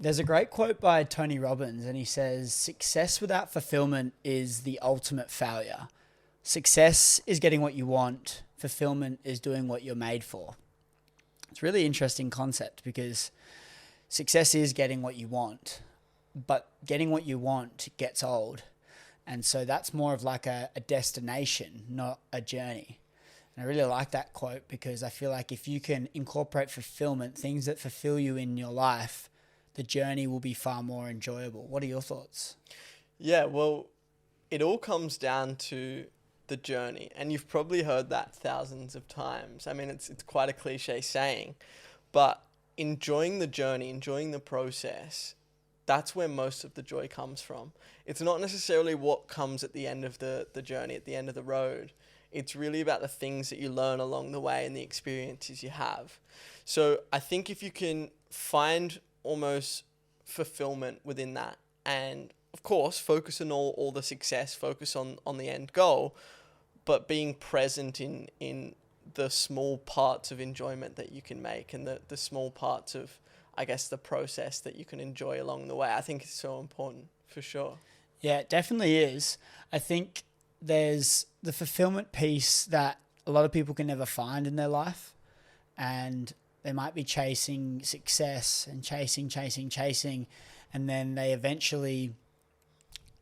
There's a great quote by Tony Robbins, and he says, "Success without fulfillment is the ultimate failure. Success is getting what you want. Fulfillment is doing what you're made for." It's a really interesting concept because success is getting what you want, but getting what you want gets old. And so that's more of like a destination, not a journey. And I really like that quote because I feel like if you can incorporate fulfillment, things that fulfill you in your life, the journey will be far more enjoyable. What are your thoughts? Yeah, well, it all comes down to the journey. And you've probably heard that thousands of times. I mean, it's quite a cliche saying, but enjoying the journey, enjoying the process, that's where most of the joy comes from. It's not necessarily what comes at the end of the journey, at the end of the road. It's really about the things that you learn along the way and the experiences you have. So I think if you can find almost fulfillment within that, and of course focus on all the success, focus on the end goal, but being present in the small parts of enjoyment that you can make, and the small parts of, I guess, the process that you can enjoy along the way, I think is so important for sure. Yeah, it definitely is. I think there's the fulfillment piece that a lot of people can never find in their life, and they might be chasing success and chasing, and then they eventually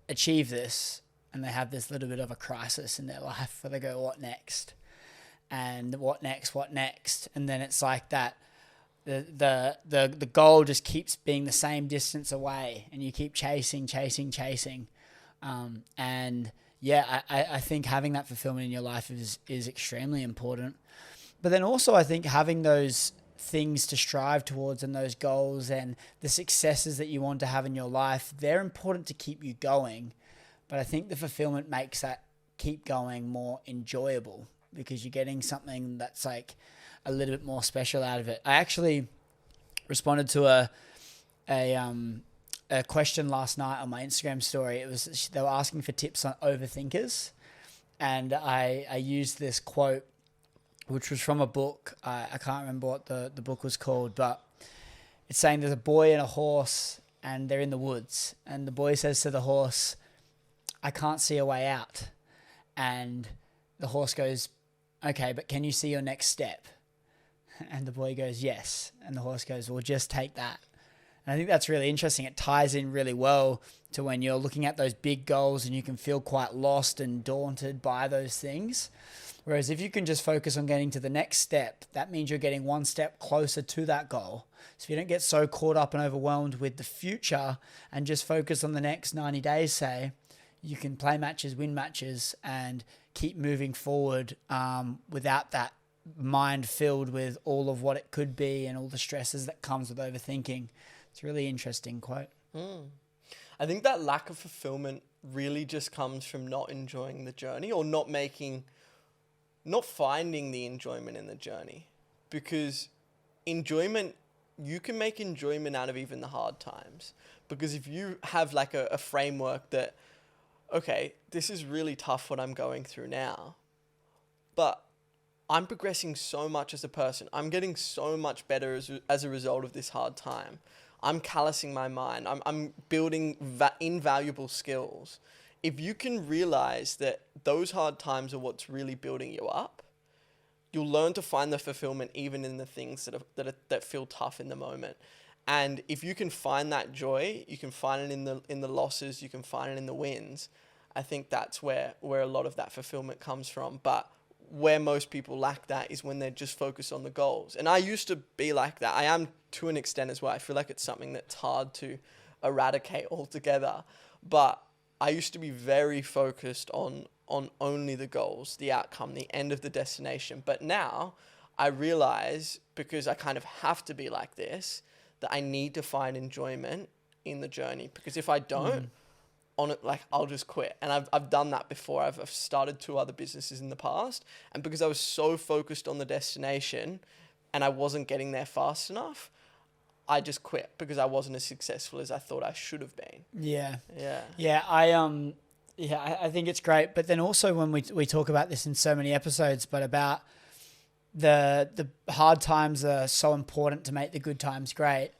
achieve this and they have this little bit of a crisis in their life where they go, what next? And what next? And then it's like that. The goal just keeps being the same distance away, and you keep chasing. And yeah, I think having that fulfillment in your life is extremely important. But then also I think having those things to strive towards and those goals and the successes that you want to have in your life, they're important to keep you going. But I think the fulfillment makes that keep going more enjoyable because you're getting something that's like a little bit more special out of it. I actually responded to a question last night on my Instagram story. They were asking for tips on overthinkers, and I used this quote, which was from a book. I can't remember what the book was called, but it's saying there's a boy and a horse and they're in the woods, and the boy says to the horse, "I can't see a way out." And the horse goes, "Okay, but can you see your next step?" And the boy goes, "Yes." And the horse goes, "Well, just take that." And I think that's really interesting. It ties in really well to when you're looking at those big goals and you can feel quite lost and daunted by those things. Whereas if you can just focus on getting to the next step, that means you're getting one step closer to that goal. So if you don't get so caught up and overwhelmed with the future and just focus on the next 90 days, say, you can play matches, win matches, and keep moving forward without that mind filled with all of what it could be and all the stresses that comes with overthinking. It's a really interesting quote. I think that lack of fulfillment really just comes from not enjoying the journey, or not finding the enjoyment in the journey. Because enjoyment, you can make enjoyment out of even the hard times. Because if you have like a framework that, okay, this is really tough what I'm going through now, but I'm progressing so much as a person. I'm getting so much better as a result of this hard time. I'm callousing my mind. I'm building invaluable skills. If you can realize that those hard times are what's really building you up, you'll learn to find the fulfillment even in the things that feel tough in the moment. And if you can find that joy, you can find it in the losses, you can find it in the wins. I think that's where a lot of that fulfillment comes from. But where most people lack that is when they're just focused on the goals. And I used to be like that. I am to an extent as well. I feel like it's something that's hard to eradicate altogether. But I used to be very focused on only the goals, the outcome, the end of the destination. But now I realize, because I kind of have to be like this, that I need to find enjoyment in the journey. Because if I don't, on it, like, I'll just quit. And I've done that before. I've started 2 other businesses in the past, and because I was so focused on the destination and I wasn't getting there fast enough, I just quit because I wasn't as successful as I thought I should have been. I think it's great. But then also when we talk about this in so many episodes, but about the hard times are so important to make the good times great.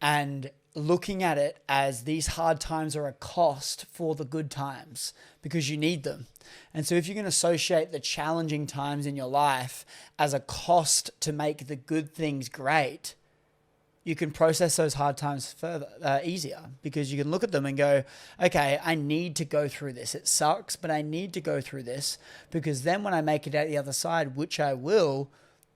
And looking at it as these hard times are a cost for the good times because you need them. And so if you can associate the challenging times in your life as a cost to make the good things great, you can process those hard times further easier, because you can look at them and go, okay, I need to go through this. It sucks, but I need to go through this, because then when I make it out the other side, which I will,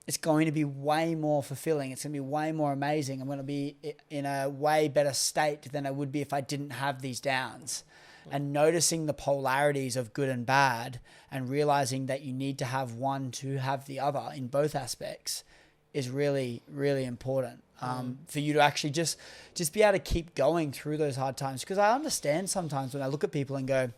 it's going to be way more fulfilling. It's going to be way more amazing. I'm going to be in a way better state than I would be if I didn't have these downs. And noticing the polarities of good and bad and realizing that you need to have one to have the other in both aspects is really, really important for you to actually just be able to keep going through those hard times. Because I understand sometimes when I look at people and go,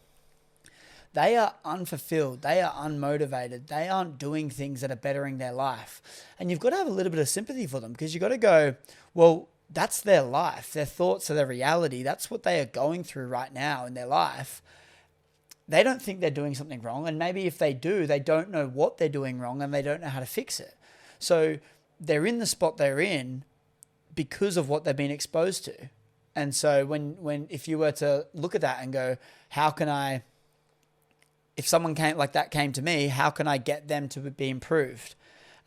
they are unfulfilled, they are unmotivated, they aren't doing things that are bettering their life. And you've got to have a little bit of sympathy for them, because you've got to go, well, that's their life. Their thoughts are their reality. That's what they are going through right now in their life. They don't think they're doing something wrong. And maybe if they do, they don't know what they're doing wrong and they don't know how to fix it. So they're in the spot they're in because of what they've been exposed to. And so if you were to look at that and go, how can I, if someone came to me, how can I get them to be improved?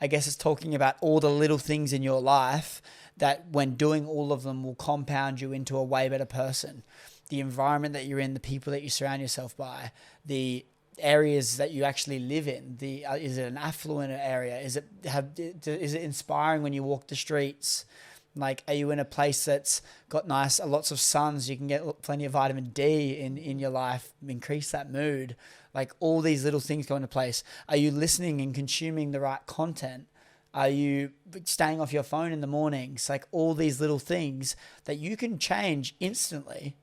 I guess it's talking about all the little things in your life that when doing all of them will compound you into a way better person. The environment that you're in, the people that you surround yourself by, the areas that you actually live in. Is it an affluent area? Is it inspiring when you walk the streets? Like, are you in a place that's got lots of sun so you can get plenty of vitamin D in your life, increase that mood? Like, all these little things go into place. Are you listening and consuming the right content? Are you staying off your phone in the mornings? Like, all these little things that you can change instantly.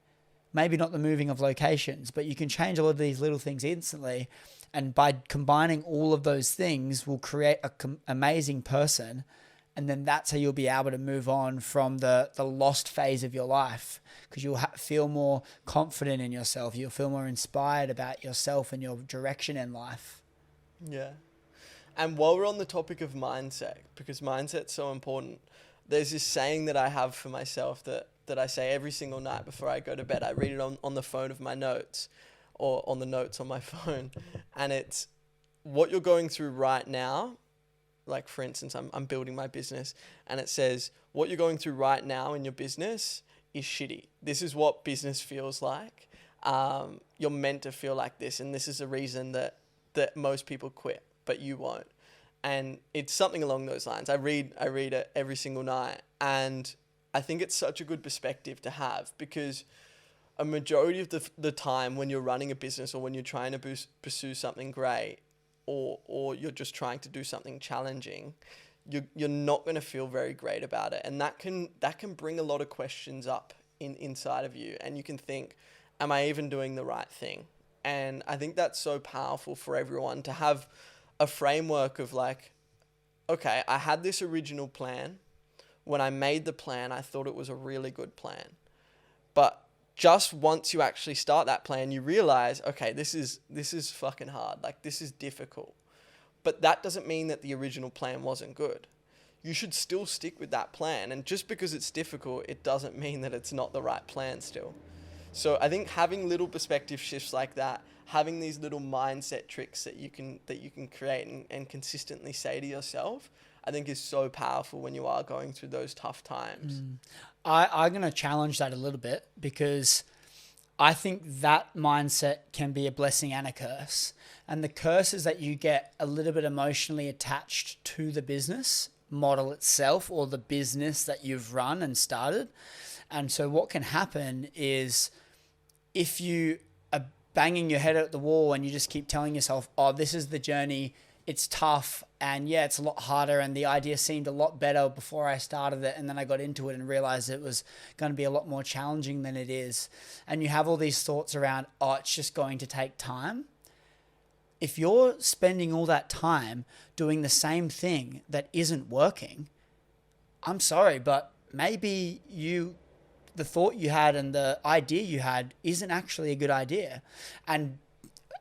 Maybe not the moving of locations, but you can change all of these little things instantly. And by combining all of those things will create an amazing person. And then that's how you'll be able to move on from the lost phase of your life, because you'll feel more confident in yourself. You'll feel more inspired about yourself and your direction in life. Yeah. And while we're on the topic of mindset, because mindset's so important, there's this saying that I have for myself that I say every single night before I go to bed. I read it on the phone of my notes, or on the notes on my phone. And it's, what you're going through right now. Like, for instance, I'm building my business, and it says, what you're going through right now in your business is shitty. This is what business feels like. You're meant to feel like this. And this is the reason that most people quit, but you won't. And it's something along those lines. I read it every single night. And I think it's such a good perspective to have, because a majority of the time when you're running a business, or when you're trying to pursue something great, or you're just trying to do something challenging, you're not going to feel very great about it. And that can bring a lot of questions up inside of you. And you can think, am I even doing the right thing? And I think that's so powerful for everyone to have a framework of like, okay, I had this original plan. When I made the plan, I thought it was a really good plan. But just once you actually start that plan, you realize, okay, this is fucking hard. Like, this is difficult. But that doesn't mean that the original plan wasn't good. You should still stick with that plan. And just because it's difficult, it doesn't mean that it's not the right plan still. So I think having little perspective shifts like that, having these little mindset tricks that you can create and consistently say to yourself, I think is so powerful when you are going through those tough times. I'm going to challenge that a little bit, because I think that mindset can be a blessing and a curse. And the curse is that you get a little bit emotionally attached to the business model itself, or the business that you've run and started. And so what can happen is, if you are banging your head at the wall and you just keep telling yourself, oh, this is the journey, it's tough, and yeah, it's a lot harder, and the idea seemed a lot better before I started it, and then I got into it and realized it was going to be a lot more challenging than it is. And you have all these thoughts around, oh, it's just going to take time. If you're spending all that time doing the same thing that isn't working, I'm sorry, but maybe the thought you had and the idea you had isn't actually a good idea. And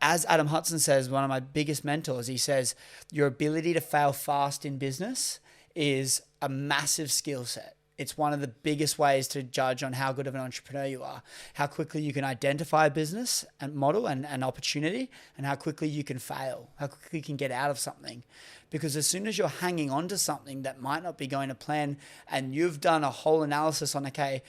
as Adam Hudson says, one of my biggest mentors, he says, your ability to fail fast in business is a massive skill set. It's one of the biggest ways to judge on how good of an entrepreneur you are, how quickly you can identify a business and model and opportunity, and how quickly you can fail, how quickly you can get out of something. Because as soon as you're hanging on to something that might not be going to plan, and you've done a whole analysis on, okay,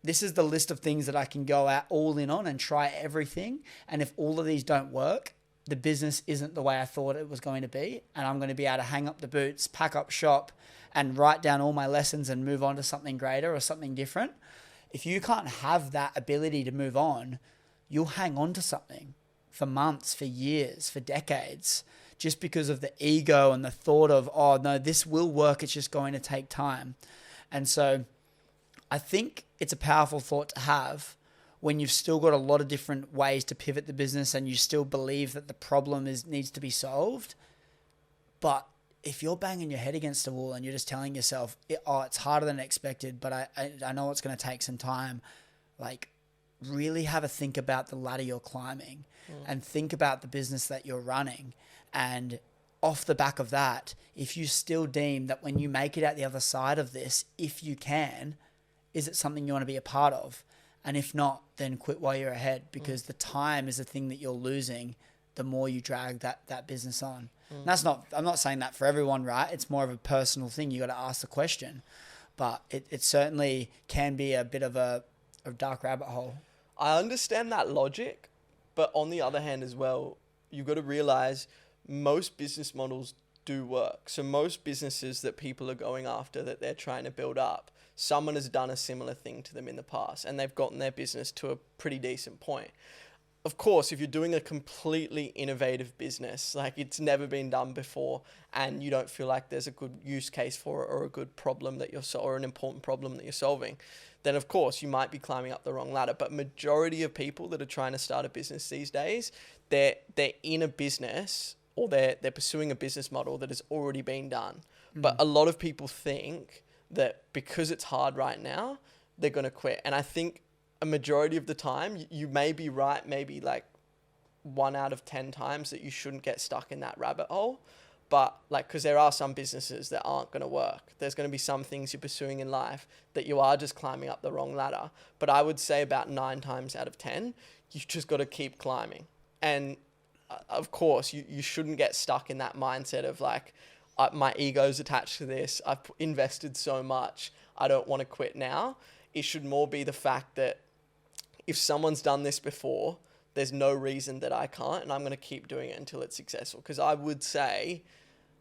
this is the list of things that I can go out all in on and try everything. And if all of these don't work, the business isn't the way I thought it was going to be. And I'm going to be able to hang up the boots, pack up shop, and write down all my lessons and move on to something greater or something different. If you can't have that ability to move on, you'll hang on to something for months, for years, for decades, just because of the ego and the thought of, oh no, this will work. It's just going to take time. And so I think it's a powerful thought to have when you've still got a lot of different ways to pivot the business and you still believe that the problem needs to be solved. But if you're banging your head against the wall and you're just telling yourself, it's harder than expected, but I know it's going to take some time, like really have a think about the ladder you're climbing and think about the business that you're running. And off the back of that, if you still deem that when you make it out the other side of this, if you can, is it something you want to be a part of? And if not, then quit while you're ahead, because the time is the thing that you're losing the more you drag that business on. And I'm not saying that for everyone, right? It's more of a personal thing. You got to ask the question, but it certainly can be a bit of a dark rabbit hole. I understand that logic, but on the other hand as well, you've got to realize most business models do work. So most businesses that people are going after, that they're trying to build up, someone has done a similar thing to them in the past and they've gotten their business to a pretty decent point. Of course, if you're doing a completely innovative business, like it's never been done before, and you don't feel like there's a good use case for it or a good problem that or an important problem that you're solving, then of course you might be climbing up the wrong ladder. But majority of people that are trying to start a business these days, they're in a business, or they're pursuing a business model that has already been done. But a lot of people think that because it's hard right now, they're going to quit. And I think a majority of the time, you may be right, maybe like 1 out of 10 times, that you shouldn't get stuck in that rabbit hole. But like, because there are some businesses that aren't going to work. There's going to be some things you're pursuing in life that you are just climbing up the wrong ladder. But I would say about 9 times out of 10, you just got to keep climbing. And of course, you shouldn't get stuck in that mindset of like, my ego's attached to this. I've invested so much. I don't want to quit now. It should more be the fact that if someone's done this before, there's no reason that I can't, and I'm going to keep doing it until it's successful. Because I would say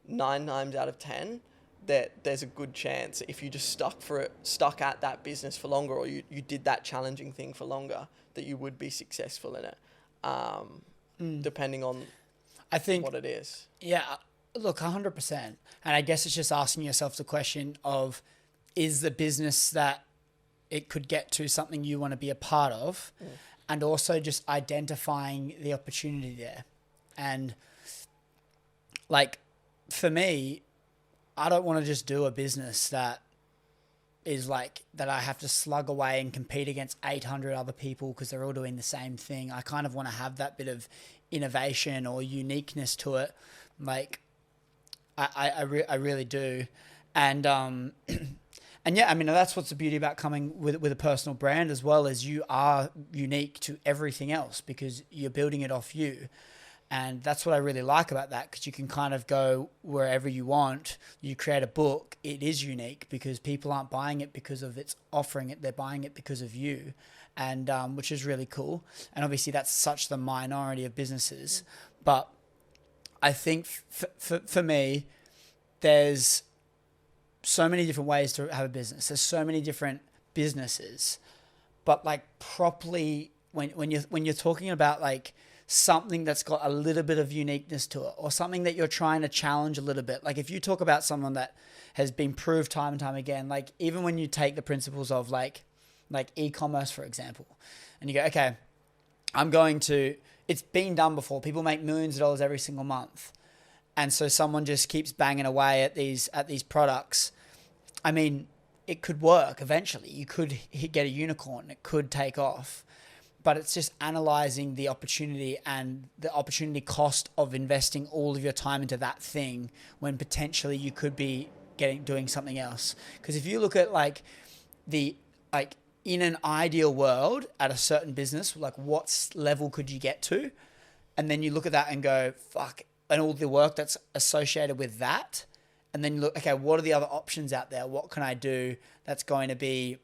9 times out of 10 that there's a good chance if you just stuck at that business for longer, or you did that challenging thing for longer, that you would be successful in it, depending on what it is. Yeah, look, 100%. And I guess it's just asking yourself the question of, is the business that it could get to something you want to be a part of? And also just identifying the opportunity there. And like, for me, I don't want to just do a business that is like, that I have to slug away and compete against 800 other people because they're all doing the same thing. I kind of want to have that bit of innovation or uniqueness to it. Like, I really do. And and yeah, I mean, that's what's the beauty about coming with a personal brand as well, as you are unique to everything else because you're building it off you. And that's what I really like about that, because you can kind of go wherever you want. You create a book, it is unique because people aren't buying it because of its offering it. They're buying it because of you, and which is really cool. And obviously that's such the minority of businesses. But I think for me, there's so many different ways to have a business. There's so many different businesses, but like properly when you're talking about like something that's got a little bit of uniqueness to it, or something that you're trying to challenge a little bit. Like if you talk about someone that has been proved time and time again, like even when you take the principles of like e-commerce, for example, and you go, okay, it's been done before. People make millions of dollars every single month. And so someone just keeps banging away at these products. I mean, it could work eventually. You could get a unicorn. It could take off. But it's just analyzing the opportunity and the opportunity cost of investing all of your time into that thing when potentially you could be doing something else. Because if you look at like the, like, in an ideal world at a certain business, like what level could you get to? And then you look at that and go, fuck, and all the work that's associated with that. And then you look, okay, what are the other options out there? What can I do that's going to be,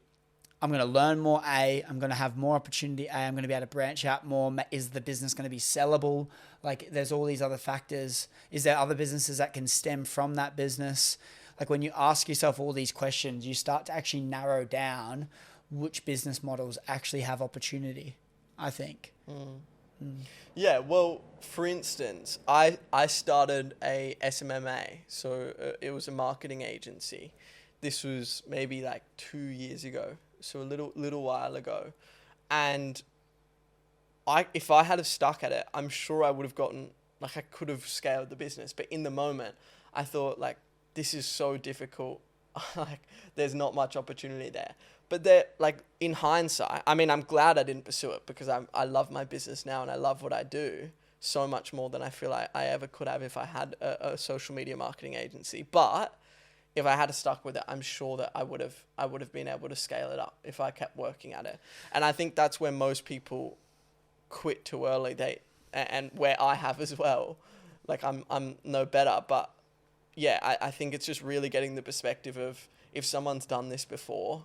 I'm going to learn more, I'm going to have more opportunity, I'm going to be able to branch out more. Is the business going to be sellable? Like, there's all these other factors. Is there other businesses that can stem from that business? Like, when you ask yourself all these questions, you start to actually narrow down which business models actually have opportunity, I think. Yeah, well, for instance, I started a SMMA, so it was a marketing agency. This was maybe like 2 years ago, so a little while ago. And if I had have stuck at it, I'm sure I would have gotten, like, I could have scaled the business. But in the moment, I thought, like, this is so difficult. Like, there's not much opportunity there. But like, in hindsight, I mean, I'm glad I didn't pursue it, because I love my business now and I love what I do so much more than I feel like I ever could have if I had a social media marketing agency. But if I had stuck with it, I'm sure that I would have been able to scale it up if I kept working at it. And I think that's where most people quit too early. And where I have as well. Like, I'm no better, but yeah, I think it's just really getting the perspective of, if someone's done this before,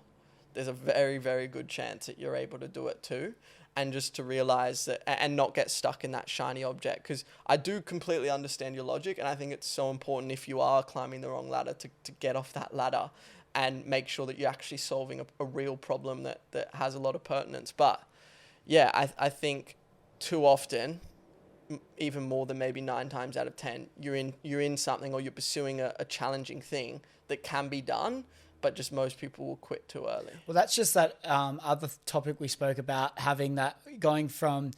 there's a very, very good chance that you're able to do it too. And just to realize that, and not get stuck in that shiny object. Because I do completely understand your logic, and I think it's so important, if you are climbing the wrong ladder, to get off that ladder and make sure that you're actually solving a real problem that has a lot of pertinence. But yeah, I think too often, even more than maybe 9 times out of 10, you're in something, or you're pursuing a challenging thing that can be done, but just most people will quit too early. Well, that's just that other topic we spoke about, having that going from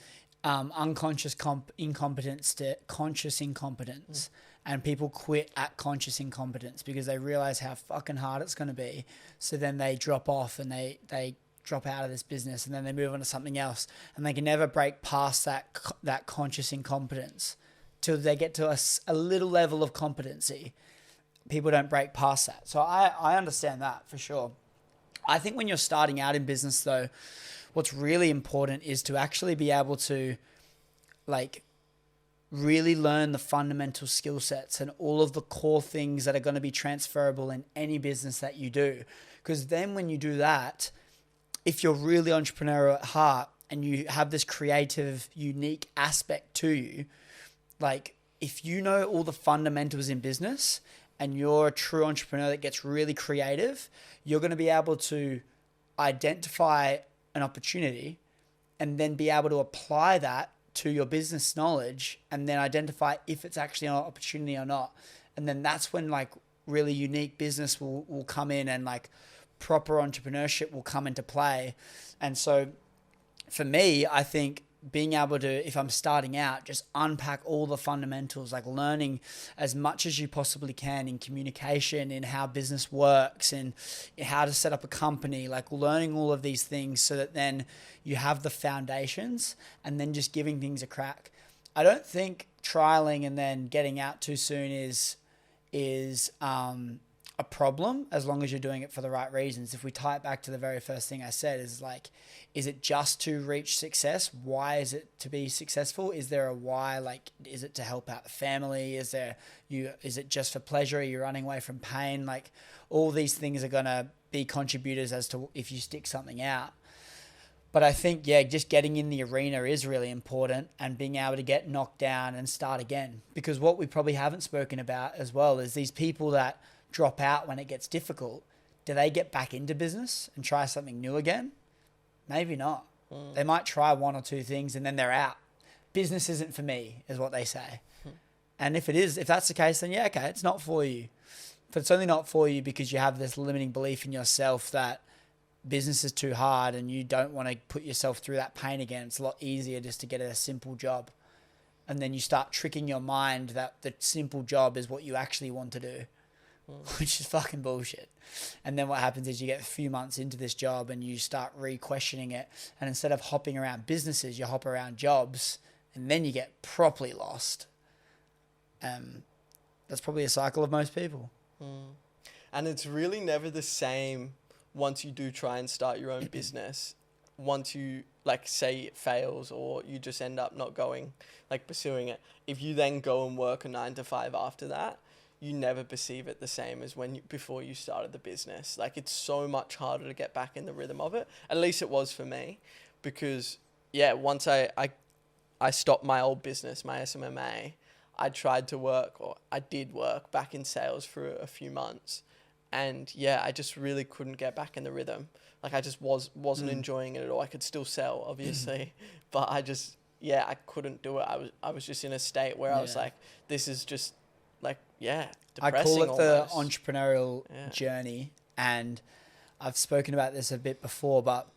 unconscious incompetence to conscious incompetence. And people quit at conscious incompetence because they realize how fucking hard it's going to be. So then they drop off and they drop out of this business, and then they move on to something else, and they can never break past that conscious incompetence till they get to a little level of competency. People don't break past that. So I understand that for sure. I think when you're starting out in business, though, what's really important is to actually be able to, like, really learn the fundamental skill sets and all of the core things that are going to be transferable in any business that you do. Because then when you do that, if you're really entrepreneurial at heart and you have this creative, unique aspect to you, like, if you know all the fundamentals in business and you're a true entrepreneur that gets really creative, you're going to be able to identify an opportunity and then be able to apply that to your business knowledge, and then identify if it's actually an opportunity or not. And then that's when, like, really unique business will come in, and, like, proper entrepreneurship will come into play. And so for me, I think being able to, if I'm starting out, just unpack all the fundamentals, like learning as much as you possibly can in communication, in how business works, and how to set up a company, like learning all of these things so that then you have the foundations, and then just giving things a crack. I don't think trialing and then getting out too soon is a problem, as long as you're doing it for the right reasons. If we tie it back to the very first thing I said, is like, is it just to reach success? Why is it to be successful? Is there a why? Like, is it to help out the family? Is it just for pleasure? Are you running away from pain? Like, all these things are going to be contributors as to if you stick something out. But I think, yeah, just getting in the arena is really important, and being able to get knocked down and start again. Because what we probably haven't spoken about as well is these people that drop out when it gets difficult. Do they get back into business and try something new again? Maybe not. They might try 1 or 2 things and then they're out. Business isn't for me, is what they say. And if that's the case, then yeah, okay, it's not for you. But it's only not for you because you have this limiting belief in yourself that business is too hard and you don't want to put yourself through that pain again. It's a lot easier just to get a simple job. And then you start tricking your mind that the simple job is what you actually want to do, which is fucking bullshit. And then what happens is you get a few months into this job and you start re-questioning it. And instead of hopping around businesses, you hop around jobs, and then you get properly lost. That's probably a cycle of most people. And it's really never the same once you do try and start your own business, once you like say it fails or you just end up not going, like pursuing it, if you then go and work a 9 to 5 after that, you never perceive it the same as before you started the business. Like, it's so much harder to get back in the rhythm of it. At least it was for me, because once I stopped my old business, my SMMA, I tried to work, or I did work back in sales for a few months. And I just really couldn't get back in the rhythm. Like, I just wasn't enjoying it at all. I could still sell, obviously, but I just, I couldn't do it. I was just in a state where I was like, this is just like, depressing. I call it the almost. entrepreneurial journey. And I've spoken about this a bit before, but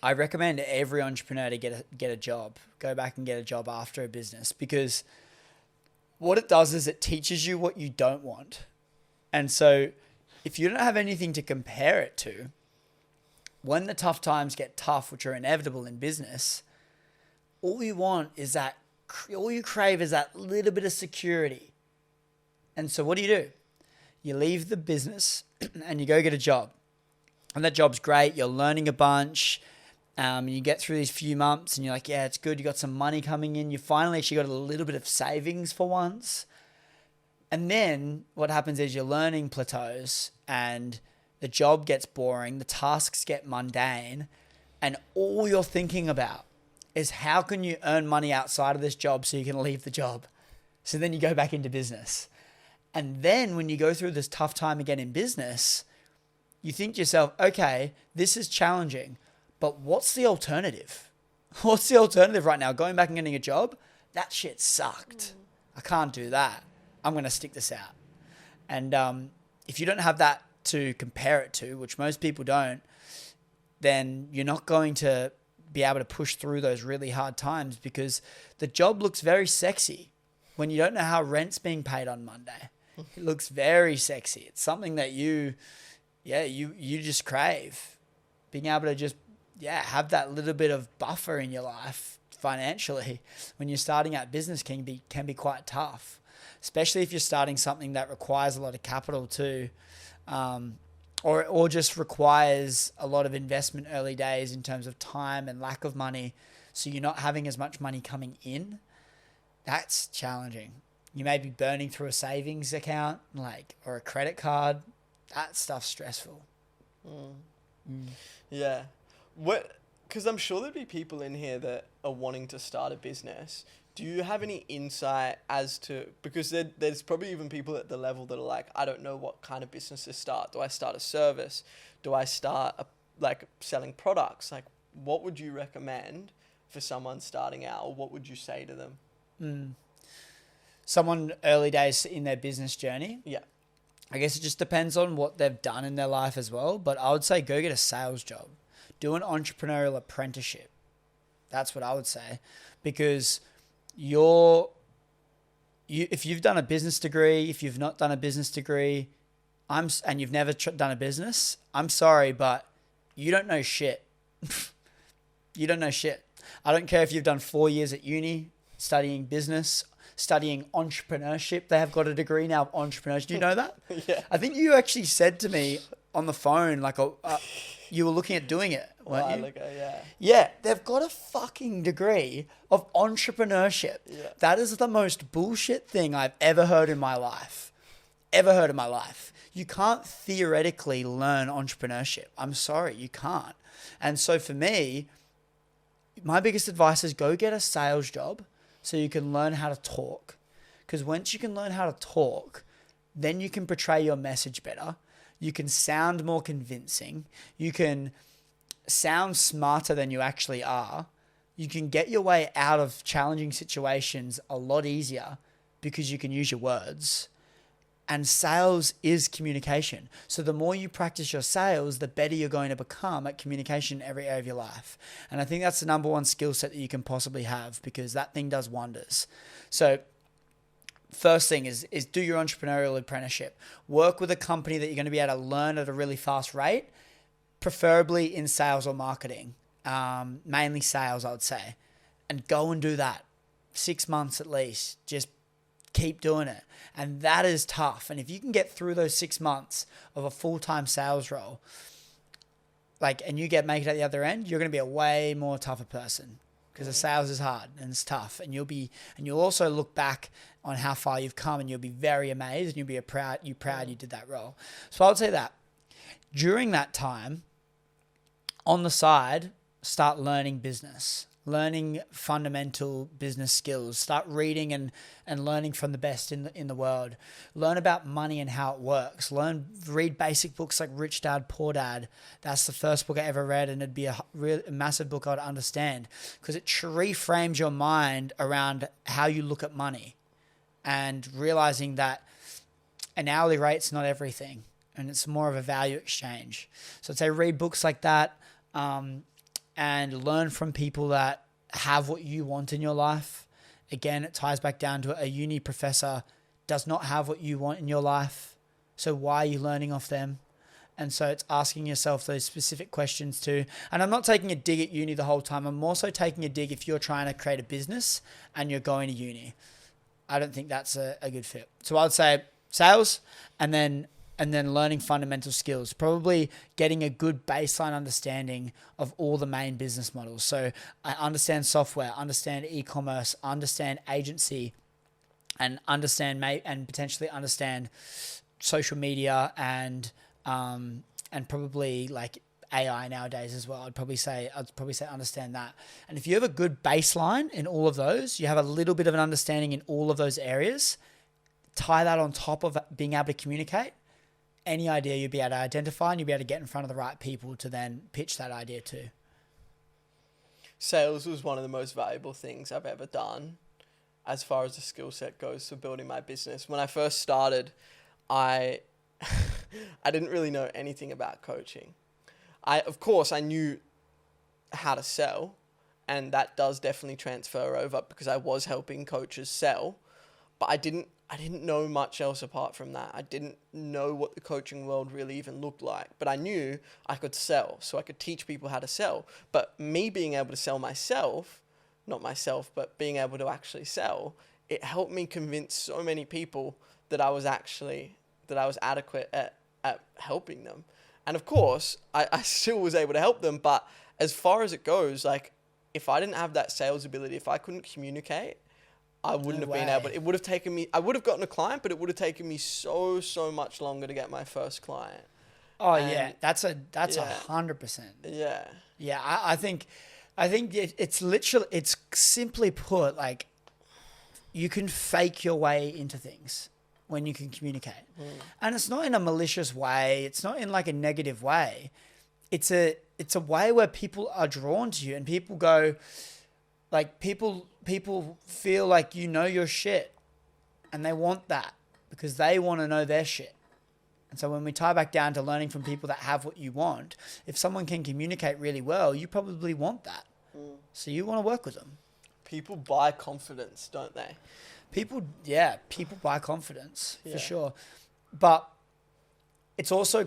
I recommend every entrepreneur to get a job, go back and get a job after a business, because what it does is it teaches you what you don't want. And so if you don't have anything to compare it to, when the tough times get tough, which are inevitable in business, all you crave is that little bit of security. And so what do? You leave the business and you go get a job. And that job's great. You're learning a bunch. You get through these few months and you're like, it's good. You got some money coming in. You finally actually got a little bit of savings for once. And then what happens is your learning plateaus and the job gets boring. The tasks get mundane. And all you're thinking about is how can you earn money outside of this job so you can leave the job. So then you go back into business. And then when you go through this tough time again in business, you think to yourself, okay, this is challenging, but what's the alternative? What's the alternative right now? Going back and getting a job? That shit sucked. I can't do that. I'm going to stick this out. And if you don't have that to compare it to, which most people don't, then you're not going to be able to push through those really hard times, because the job looks very sexy when you don't know how rent's being paid on Monday. It looks very sexy. It's something that you just crave. Being able to just, have that little bit of buffer in your life financially when you're starting out business can be quite tough, especially if you're starting something that requires a lot of capital too, or just requires a lot of investment early days in terms of time and lack of money. So you're not having as much money coming in. That's challenging. You may be burning through a savings account, or a credit card. That stuff's stressful. Yeah. Because I'm sure there'd be people in here that are wanting to start a business. Do you have any insight as to, because there's probably even people at the level that are like, I don't know what kind of business to start. Do I start a service? Do I start selling products? Like, what would you recommend for someone starting out, or what would you say to them? Someone early days in their business journey. Yeah. I guess it just depends on what they've done in their life as well. But I would say go get a sales job. Do an entrepreneurial apprenticeship. That's what I would say. Because if you've done a business degree, if you've not done a business degree, and you've never done a business, I'm sorry, but you don't know shit. You don't know shit. I don't care if you've done 4 years at uni studying business, studying entrepreneurship. They have got a degree now of entrepreneurship. Do you know that? Yeah. I think you actually said to me on the phone, you were looking at doing it, weren't you? Yeah, they've got a fucking degree of entrepreneurship. Yeah. That is the most bullshit thing I've ever heard in my life. You can't theoretically learn entrepreneurship. I'm sorry, you can't. And so for me, my biggest advice is go get a sales job so you can learn how to talk. Because once you can learn how to talk, then you can portray your message better. You can sound more convincing. You can sound smarter than you actually are. You can get your way out of challenging situations a lot easier because you can use your words. And sales is communication. So the more you practice your sales, the better you're going to become at communication in every area of your life. And I think that's the number one skill set that you can possibly have, because that thing does wonders. So first thing is do your entrepreneurial apprenticeship. Work with a company that you're going to be able to learn at a really fast rate, preferably in sales or marketing. Mainly sales, I would say. And go and do that. 6 months at least. Just keep doing it. And that is tough. And if you can get through those 6 months of a full-time sales role, and you make it at the other end, you're going to be a way more tougher person, because the sales is hard and it's tough, and you'll also look back on how far you've come, and you'll be very amazed, and you'll be proud you did that role. So I would say that during that time, on the side, start learning business, learning fundamental business skills, start reading and learning from the best in the world. Learn about money and how it works. Read basic books like Rich Dad, Poor Dad. That's the first book I ever read, and it'd be a massive book I'd understand, because it reframes your mind around how you look at money, and realizing that an hourly rate's not everything, and it's more of a value exchange. So I'd say read books like that, and learn from people that have what you want in your life. Again, it ties back down to a uni professor does not have what you want in your life. So why are you learning off them? And so it's asking yourself those specific questions too. And I'm not taking a dig at uni the whole time. I'm also taking a dig if you're trying to create a business and you're going to uni. I don't think that's a good fit. So I'd say sales, and then learning fundamental skills, probably getting a good baseline understanding of all the main business models. So I understand software, understand e-commerce, understand agency, and potentially understand social media and probably like AI nowadays as well. I'd probably say understand that. And if you have a good baseline in all of those, you have a little bit of an understanding in all of those areas, tie that on top of being able to communicate, any idea you'll be able to identify, and you'll be able to get in front of the right people to then pitch that idea to. Sales was one of the most valuable things I've ever done as far as the skill set goes for building my business. When I first started, I didn't really know anything about coaching. Of course, I knew how to sell, and that does definitely transfer over because I was helping coaches sell, but I didn't know much else apart from that. I didn't know what the coaching world really even looked like, but I knew I could sell, so I could teach people how to sell. But me being able to sell myself, not myself, but being able to actually sell, it helped me convince so many people that I was adequate at helping them. And of course, I still was able to help them, but as far as it goes, like, if I didn't have that sales ability, if I couldn't communicate, I wouldn't have been able. It would have taken me. I would have gotten a client, but it would have taken me so much longer to get my first client. Oh, and that's 100%. Yeah. Yeah, I think it's literally, it's simply put, like, you can fake your way into things when you can communicate, and it's not in a malicious way. It's not in like a negative way. It's a way where people are drawn to you, and people go, like, people feel like you know your shit, and they want that because they want to know their shit. And so when we tie back down to learning from people that have what you want, if someone can communicate really well, you probably want that. So you want to work with them. People buy confidence, don't they? People buy confidence for sure. But it's also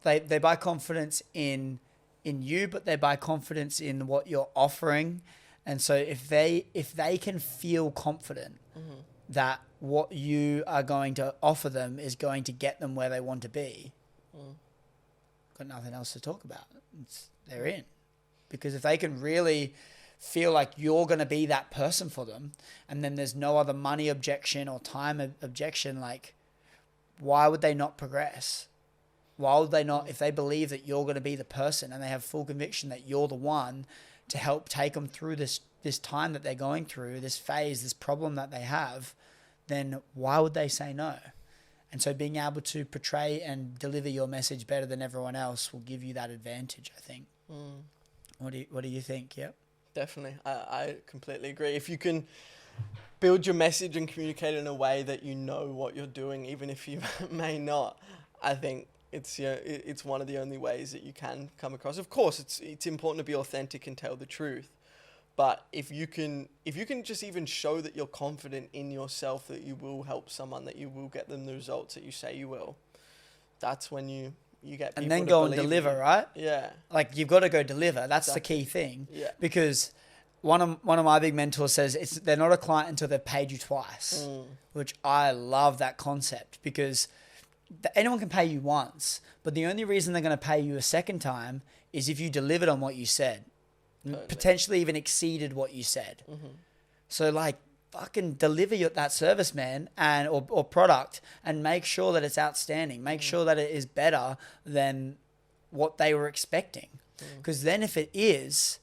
they buy confidence in you, but they buy confidence in what you're offering. And so if they can feel confident that what you are going to offer them is going to get them where they want to be, got nothing else to talk about. They're in. Because if they can really feel like you're going to be that person for them, and then there's no other money objection or time objection, like, why would they not progress? Why would they not, if they believe that you're going to be the person and they have full conviction that you're the one to help take them through this time that they're going through, this phase, this problem that they have, then why would they say no? And so being able to portray and deliver your message better than everyone else will give you that advantage, I think. What do you think? Yep. Definitely. I completely agree. If you can build your message and communicate in a way that you know what you're doing, even if you may not, I think it's one of the only ways that you can come across. Of course, it's important to be authentic and tell the truth. But if you can just even show that you're confident in yourself, that you will help someone, that you will get them the results that you say you will, that's when you get people. And then go and deliver, right? Yeah. Like, you've got to go deliver. That's the key thing. Yeah. Because one of my big mentors says they're not a client until they've paid you twice, which I love that concept, because anyone can pay you once, but the only reason they're going to pay you a second time is if you delivered on what you said, potentially even exceeded what you said. So like fucking deliver that service, man, and or product, and make sure that it's outstanding. Make sure that it is better than what they were expecting. Because then if it is,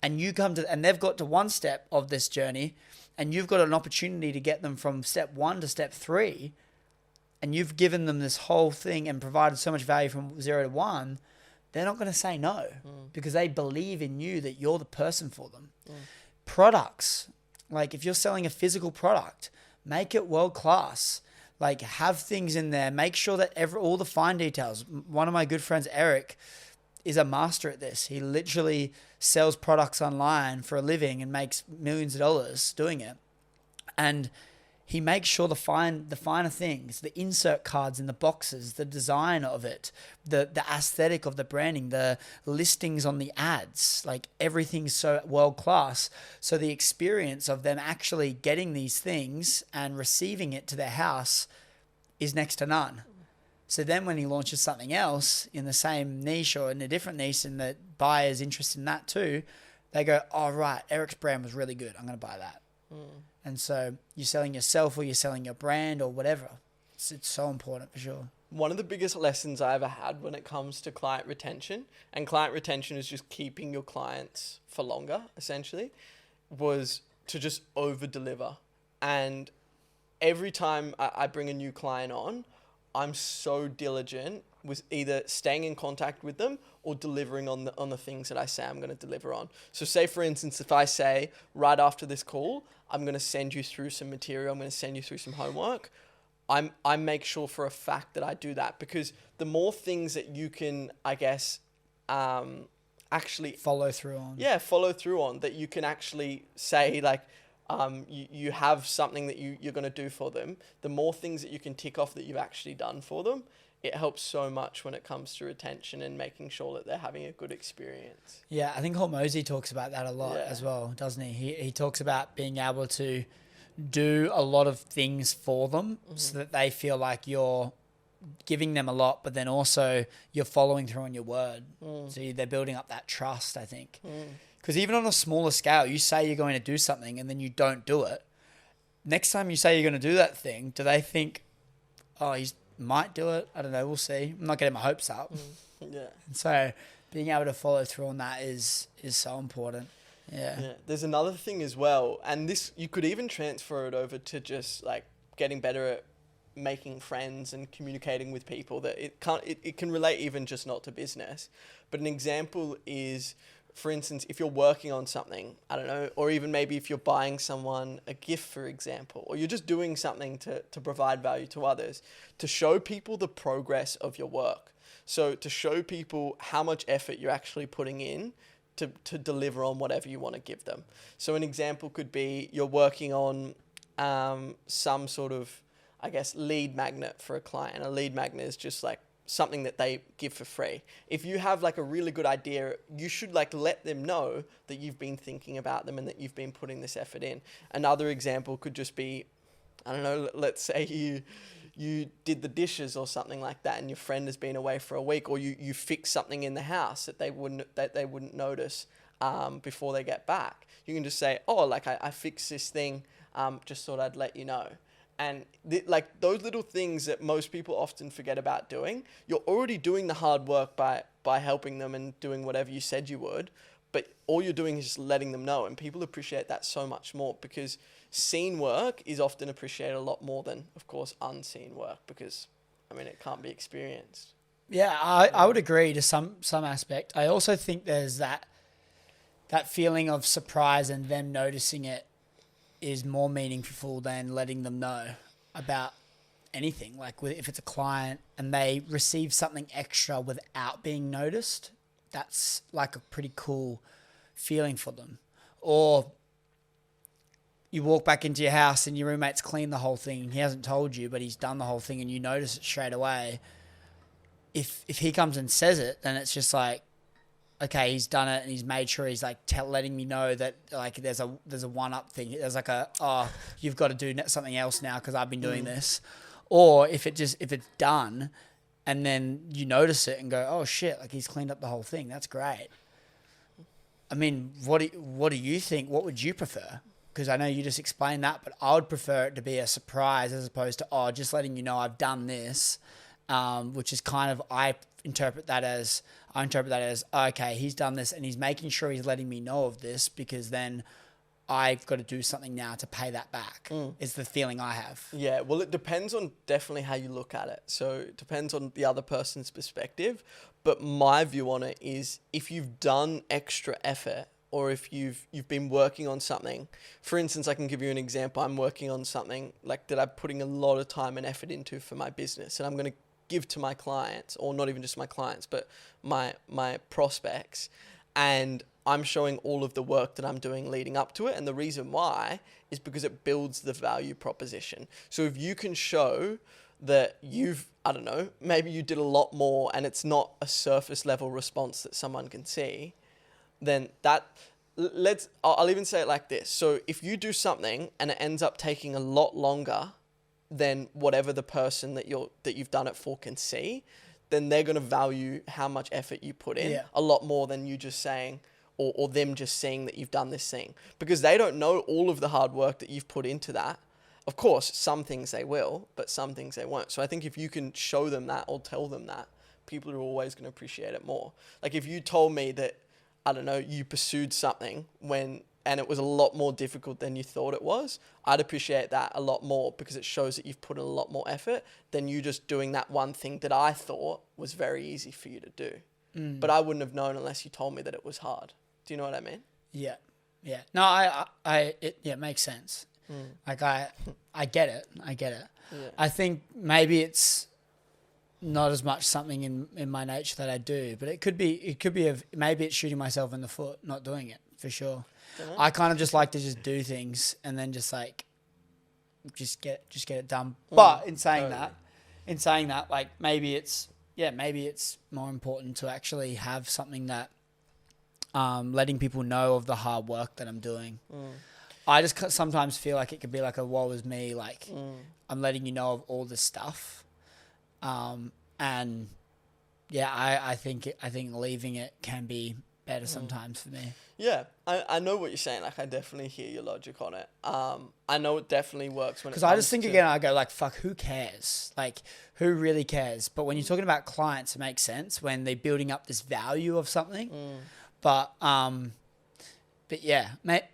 and you come to, and they've got to one step of this journey, and you've got an opportunity to get them from step 1 to step 3, and you've given them this whole thing and provided so much value from 0 to 1, they're not going to say no because they believe in you, that you're the person for them. Products, like if you're selling a physical product, make it world class. Like have things in there. Make sure that all the fine details. One of my good friends, Eric, is a master at this. He literally sells products online for a living and makes millions of dollars doing it. And he makes sure the finer things, the insert cards in the boxes, the design of it, the aesthetic of the branding, the listings on the ads, like everything's so world class. So the experience of them actually getting these things and receiving it to their house is next to none. So then when he launches something else in the same niche or in a different niche and the buyer's interested in that too, they go, oh, right, Eric's brand was really good. I'm going to buy that. And so you're selling yourself or you're selling your brand or whatever. It's so important for sure. One of the biggest lessons I ever had when it comes to client retention, and client retention is just keeping your clients for longer, essentially, was to just over deliver. And every time I bring a new client on, I'm so diligent with either staying in contact with them or delivering on the things that I say I'm going to deliver on. So say, for instance, if I say right after this call, I'm going to send you through some material, I'm going to send you through some homework, I make sure for a fact that I do that, because the more things that you can, I guess, actually follow through on. Yeah, follow through on, that you can actually say like, you have something that you're going to do for them, the more things that you can tick off that you've actually done for them, it helps so much when it comes to retention and making sure that they're having a good experience. Yeah, I think Hormozy talks about that a lot as well, doesn't he? He talks about being able to do a lot of things for them so that they feel like you're giving them a lot, but then also you're following through on your word. So they're building up that trust, I think. Because even on a smaller scale, you say you're going to do something and then you don't do it. Next time you say you're going to do that thing, do they think, oh, he might do it? I don't know. We'll see. I'm not getting my hopes up. Yeah. And so being able to follow through on that is so important. Yeah. There's another thing as well. And this, you could even transfer it over to just like getting better at making friends and communicating with people, that it can relate even just not to business. But an example is, for instance, if you're working on something, I don't know, or even maybe if you're buying someone a gift, for example, or you're just doing something to provide value to others, to show people the progress of your work. So to show people how much effort you're actually putting in to deliver on whatever you want to give them. So an example could be you're working on some sort of, I guess, lead magnet for a client. And a lead magnet is just like something that they give for free. If you have like a really good idea, you should like let them know that you've been thinking about them and that you've been putting this effort in. Another example could just be, I don't know, let's say you did the dishes or something like that, and your friend has been away for a week, or you fix something in the house that they wouldn't notice before they get back. You can just say, oh, like I fixed this thing, just thought I'd let you know. And like those little things that most people often forget about doing, you're already doing the hard work by helping them and doing whatever you said you would, but all you're doing is just letting them know, and people appreciate that so much more, because seen work is often appreciated a lot more than, of course, unseen work, because, I mean, it can't be experienced. Yeah, I would agree to some aspect. I also think there's that feeling of surprise and them noticing it is more meaningful than letting them know about anything. Like if it's a client and they receive something extra without being noticed, that's like a pretty cool feeling for them. Or you walk back into your house and your roommate's cleaned the whole thing. He hasn't told you, but he's done the whole thing and you notice it straight away. If he comes and says it, then it's just like, okay, he's done it and he's made sure he's like letting me know that like there's a one-up thing. There's like you've got to do something else now because I've been doing this. Or if it's done, and then you notice it and go, oh shit, like he's cleaned up the whole thing. That's great. I mean, what do you think? What would you prefer? Because I know you just explained that, but I would prefer it to be a surprise as opposed to, just letting you know I've done this, which is kind of, I interpret that as, okay, he's done this and he's making sure he's letting me know of this because then I've got to do something now to pay that back, is the feeling I have. Yeah, well, it depends on definitely how you look at it. So it depends on the other person's perspective. But my view on it is if you've done extra effort or if you've been working on something, for instance, I can give you an example. I'm working on something like that I'm putting a lot of time and effort into for my business, and I'm going to give to my clients, or not even just my clients, but my prospects. And I'm showing all of the work that I'm doing leading up to it. And the reason why is because it builds the value proposition. So if you can show that I don't know, maybe you did a lot more and it's not a surface level response that someone can see, then I'll even say it like this. So if you do something and it ends up taking a lot longer than whatever the person that you've done it for can see, then they're going to value how much effort you put in a lot more than you just saying, or them just seeing that you've done this thing, because they don't know all of the hard work that you've put into that. Of course, some things they will, but some things they won't. So I think if you can show them that or tell them that, people are always going to appreciate it more. Like if you told me that, I don't know, you pursued something and it was a lot more difficult than you thought it was, I'd appreciate that a lot more because it shows that you've put in a lot more effort than you just doing that one thing that I thought was very easy for you to do. But I wouldn't have known unless you told me that it was hard. Do you know what I mean? Yeah. Yeah. No, it makes sense. Like I get it. Yeah. I think maybe it's not as much something in my nature that I do, but it could be maybe it's shooting myself in the foot, not doing it for sure. I kind of just like to just do things and then just like, just get it done. But in saying that, like maybe it's more important to actually have something that, letting people know of the hard work that I'm doing. I just sometimes feel like it could be like a woe is me, like I'm letting you know of all this stuff. And yeah, I think leaving it can be better sometimes for me. Yeah, I know what you're saying. Like, I definitely hear your logic on it. I know it definitely works when it comes because I just think again, I go like, fuck, who cares? Like, who really cares? But when you're talking about clients, it makes sense when they're building up this value of something. But yeah, mate.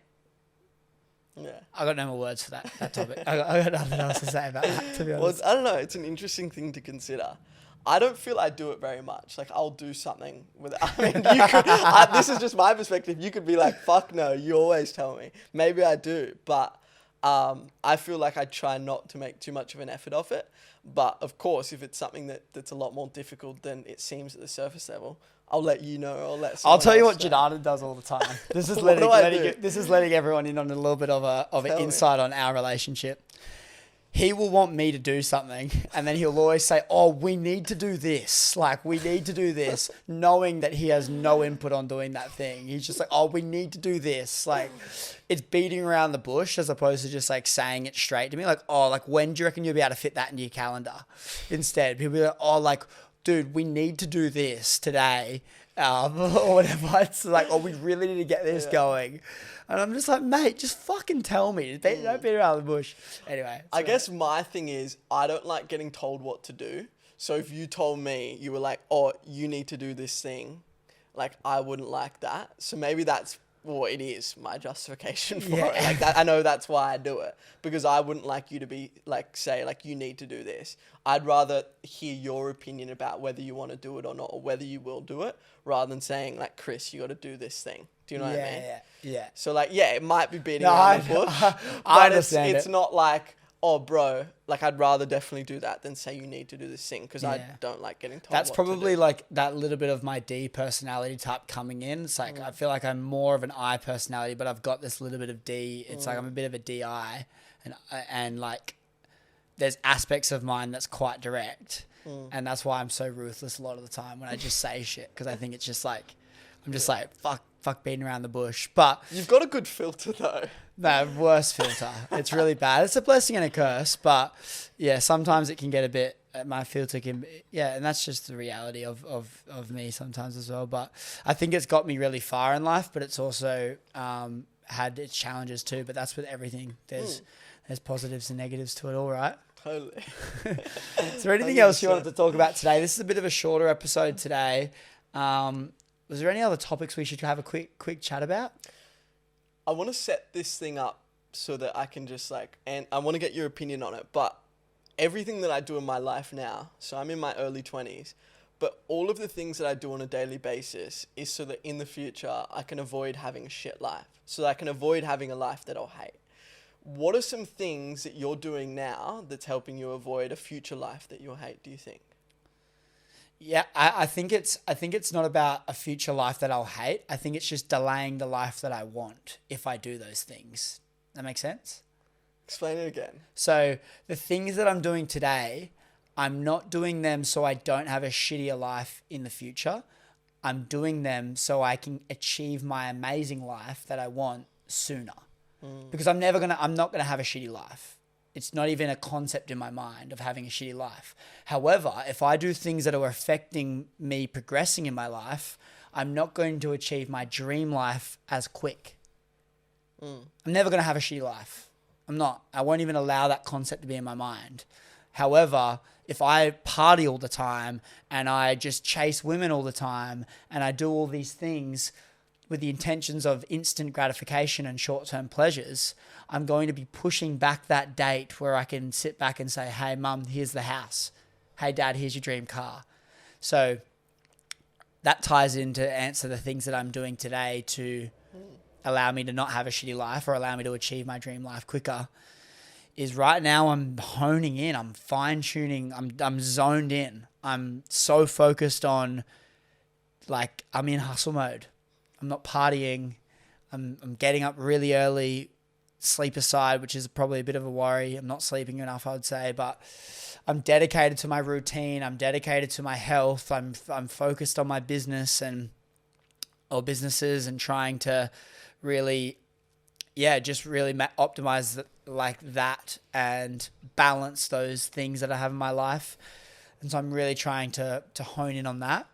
Yeah, I got no more words for that topic. I got nothing else to say about that, to be honest. Well, I don't know. It's an interesting thing to consider. I don't feel I do it very much. Like, I'll do something with it. I mean, you could, this is just my perspective. You could be like, fuck no, you always tell me. Maybe I do, but I feel like I try not to make too much of an effort of it. But of course, if it's something that's a lot more difficult than it seems at the surface level, I'll let you know. I'll tell you what Janardhan does all the time. This is letting everyone in on a little bit of an insight on our relationship. He will want me to do something, and then he'll always say, "Oh, we need to do this. Like, we need to do this," knowing that he has no input on doing that thing. He's just like, "Oh, we need to do this." Like, it's beating around the bush as opposed to just like saying it straight to me. Like, "Oh, like when do you reckon you'll be able to fit that into your calendar?" Instead, he'll be like, "Oh, like, dude, we need to do this today." Or whatever. It's like, "Oh, we really need to get this going." And I'm just like, mate, just fucking tell me. Don't beat around the bush. Anyway. I guess my thing is, I don't like getting told what to do. So if you told me, you were like, "Oh, you need to do this thing," like, I wouldn't like that. So maybe that's what it is, my justification for it. Like, that, I know that's why I do it. Because I wouldn't like you to be, like, say, like, you need to do this. I'd rather hear your opinion about whether you want to do it or not, or whether you will do it, rather than saying, like, "Chris, you got to do this thing." Do you know what I mean? Yeah. So, like, yeah, it might be beating around the bush. I understand it's not like, "Oh, bro," like, I'd rather definitely do that than say you need to do this thing, because I don't like getting told That's what probably to do. like that little bit of my D personality type coming in. It's like, I feel like I'm more of an I personality, but I've got this little bit of D. It's like I'm a bit of a DI, and like there's aspects of mine that's quite direct. And that's why I'm so ruthless a lot of the time when I just say shit, because I think it's just like, I'm just like, fuck beating around the bush. But you've got a good filter though. The worst filter. It's really bad. It's a blessing and a curse, but yeah, sometimes it can get a bit at my filter can be, yeah, and that's just the reality of me sometimes as well. But I think it's got me really far in life, but it's also had its challenges too. But that's with everything. There's positives and negatives to it all, right? Totally. Is there anything else you wanted to talk about today? This is a bit of a shorter episode today. Was there any other topics we should have a quick chat about? I want to set this thing up so that I can just and I want to get your opinion on it, but everything that I do in my life now, so I'm in my early 20s, but all of the things that I do on a daily basis is so that in the future I can avoid having a shit life, so that I can avoid having a life that I'll hate. What are some things that you're doing now that's helping you avoid a future life that you'll hate, do you think? Yeah, I think it's not about a future life that I'll hate. I think it's just delaying the life that I want if I do those things. That makes sense? Explain it again. So the things that I'm doing today, I'm not doing them so I don't have a shittier life in the future. I'm doing them so I can achieve my amazing life that I want sooner. Because I'm not going to have a shitty life. It's not even a concept in my mind of having a shitty life. However, if I do things that are affecting me progressing in my life, I'm not going to achieve my dream life as quick. I'm never going to have a shitty life. I'm not. I won't even allow that concept to be in my mind. However, if I party all the time and I just chase women all the time and I do all these things with the intentions of instant gratification and short-term pleasures, I'm going to be pushing back that date where I can sit back and say, hey, mum, here's the house. Hey, dad, here's your dream car. So that ties in to answer the things that I'm doing today to allow me to not have a shitty life or allow me to achieve my dream life quicker. Is right now I'm honing in, I'm fine-tuning, I'm zoned in. I'm so focused on, I'm in hustle mode. I'm not partying. I'm getting up really early, sleep aside, which is probably a bit of a worry. I'm not sleeping enough, I would say, but I'm dedicated to my routine. I'm dedicated to my health. I'm focused on my business or businesses and trying to really, just really optimize that and balance those things that I have in my life. And so I'm really trying to hone in on that.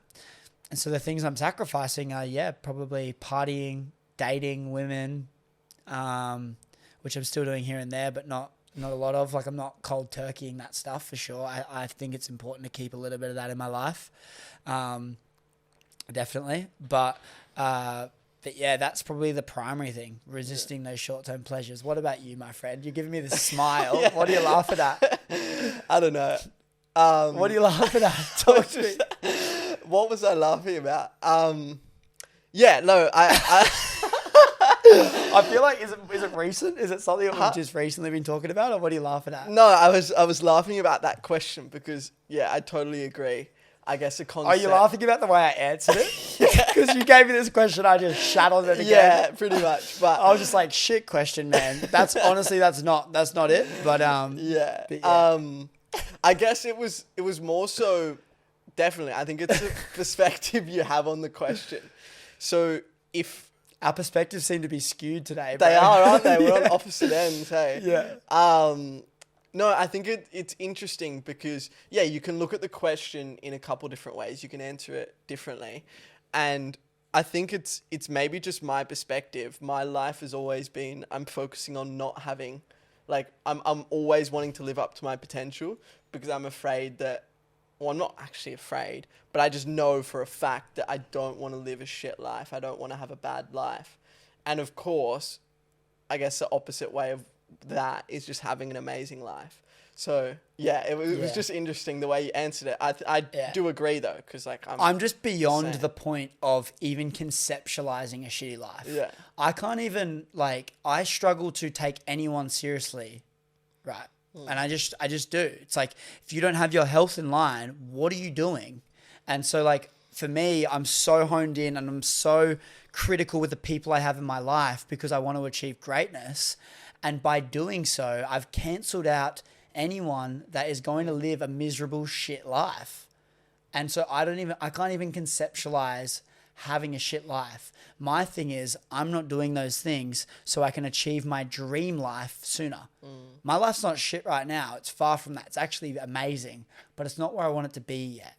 And so the things I'm sacrificing are, probably partying, dating women, which I'm still doing here and there, but not a lot of. I'm not cold turkeying that stuff for sure. I think it's important to keep a little bit of that in my life, definitely. But that's probably the primary thing, resisting those short-term pleasures. What about you, my friend? You're giving me this smile. Yeah. What are you laughing at? I don't know. What are you laughing at? Talk to me. What was I laughing about? I I feel like is it recent? Is it something that we've just recently been talking about, or what are you laughing at? No, I was laughing about that question because I totally agree. I guess a concept. Are you laughing about the way I answered it? Because you gave me this question, I just shat on it again. Yeah, pretty much. But I was just like, shit question, man. That's honestly, that's not it. But I guess it was more so. Definitely, I think it's the perspective you have on the question. So if our perspectives seem to be skewed today, bro. They are, aren't they? We're on opposite ends, hey? Yeah. No, I think it's interesting because, you can look at the question in a couple different ways. You can answer it differently. And I think it's maybe just my perspective. My life has always been, I'm focusing on not having, I'm always wanting to live up to my potential because I'm afraid that, well, I'm not actually afraid, but I just know for a fact that I don't want to live a shit life. I don't want to have a bad life. And of course, I guess the opposite way of that is just having an amazing life. So, it was just interesting the way you answered it. I do agree, though, because, I'm just beyond the point of even conceptualizing a shitty life. Yeah. I can't even, I struggle to take anyone seriously, right? And I just do. It's like, if you don't have your health in line, what are you doing? And so for me, I'm so honed in and I'm so critical with the people I have in my life because I want to achieve greatness. And by doing so, I've cancelled out anyone that is going to live a miserable shit life. And so I can't even conceptualize having a shit life. My thing is I'm not doing those things so I can achieve my dream life sooner. My life's not shit right now. It's far from that. It's actually amazing, but it's not where I want it to be yet.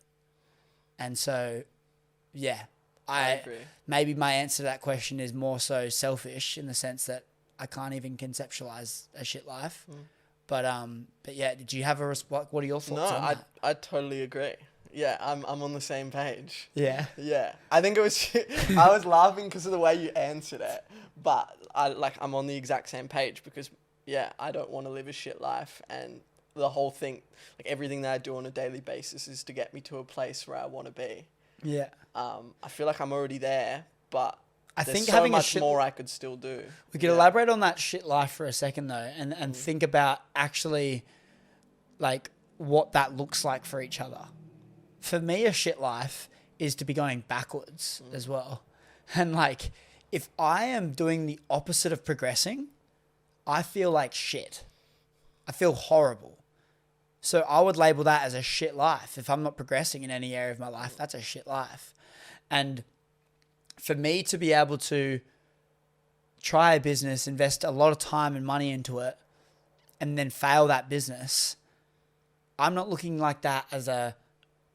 And so, yeah, I agree. Maybe my answer to that question is more so selfish in the sense that I can't even conceptualize a shit life. But yeah, did you have what are your thoughts on that? I totally agree. Yeah, I'm on the same page. Yeah. Yeah. I think it was I was laughing because of the way you answered it, but I'm on the exact same page because yeah, I don't want to live a shit life, and the whole thing, like everything that I do on a daily basis is to get me to a place where I want to be. Yeah. I feel like I'm already there, but I there's think so having much more I could still do. We could elaborate on that shit life for a second though, and think about actually like what that looks like for each other. For me, a shit life is to be going backwards as well. And like, if I am doing the opposite of progressing, I feel like shit. I feel horrible. So I would label that as a shit life. If I'm not progressing in any area of my life, that's a shit life. And for me to be able to try a business, invest a lot of time and money into it, and then fail that business, I'm not looking like that as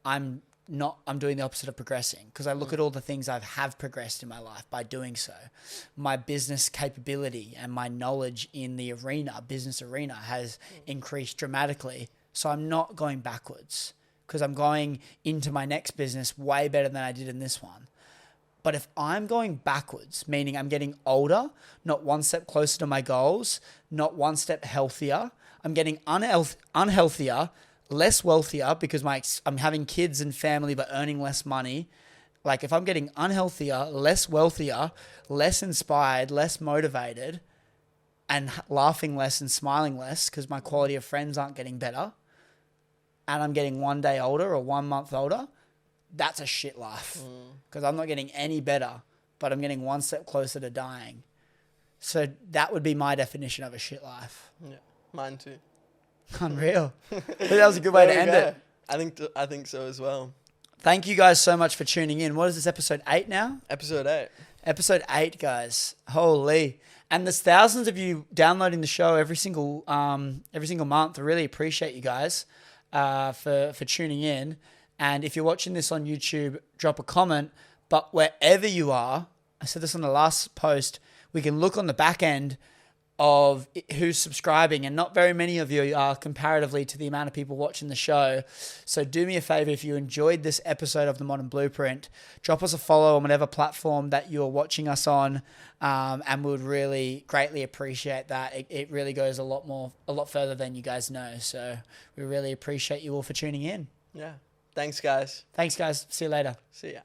I'm doing the opposite of progressing, because I look at all the things I have progressed in my life by doing so. My business capability and my knowledge in the business arena has increased dramatically. So I'm not going backwards because I'm going into my next business way better than I did in this one. But if I'm going backwards, meaning I'm getting older, not one step closer to my goals, not one step healthier, I'm getting unhealthier, less wealthier because I'm having kids and family but earning less money. Like if I'm getting unhealthier, less wealthier, less inspired, less motivated, and laughing less and smiling less because my quality of friends aren't getting better, and I'm getting 1 day older or 1 month older, that's a shit life because I'm not getting any better, but I'm getting one step closer to dying. So that would be my definition of a shit life. Yeah, mine too. Unreal. That was a good way to end it. I think so as well. Thank you guys so much for tuning in. What is this, episode 8 now? Episode 8. Episode 8, guys. Holy. And there's thousands of you downloading the show every single month. I really appreciate you guys for tuning in. And if you're watching this on YouTube, drop a comment. But wherever you are, I said this on the last post, we can look on the back end of who's subscribing, and not very many of you are comparatively to the amount of people watching the show. So do me a favor, if you enjoyed this episode of The Modern Blueprint, drop us a follow on whatever platform that you're watching us on, and we would really greatly appreciate that. It really goes a lot further than you guys know. So we really appreciate you all for tuning in. Yeah. Thanks, guys. See you later. See ya.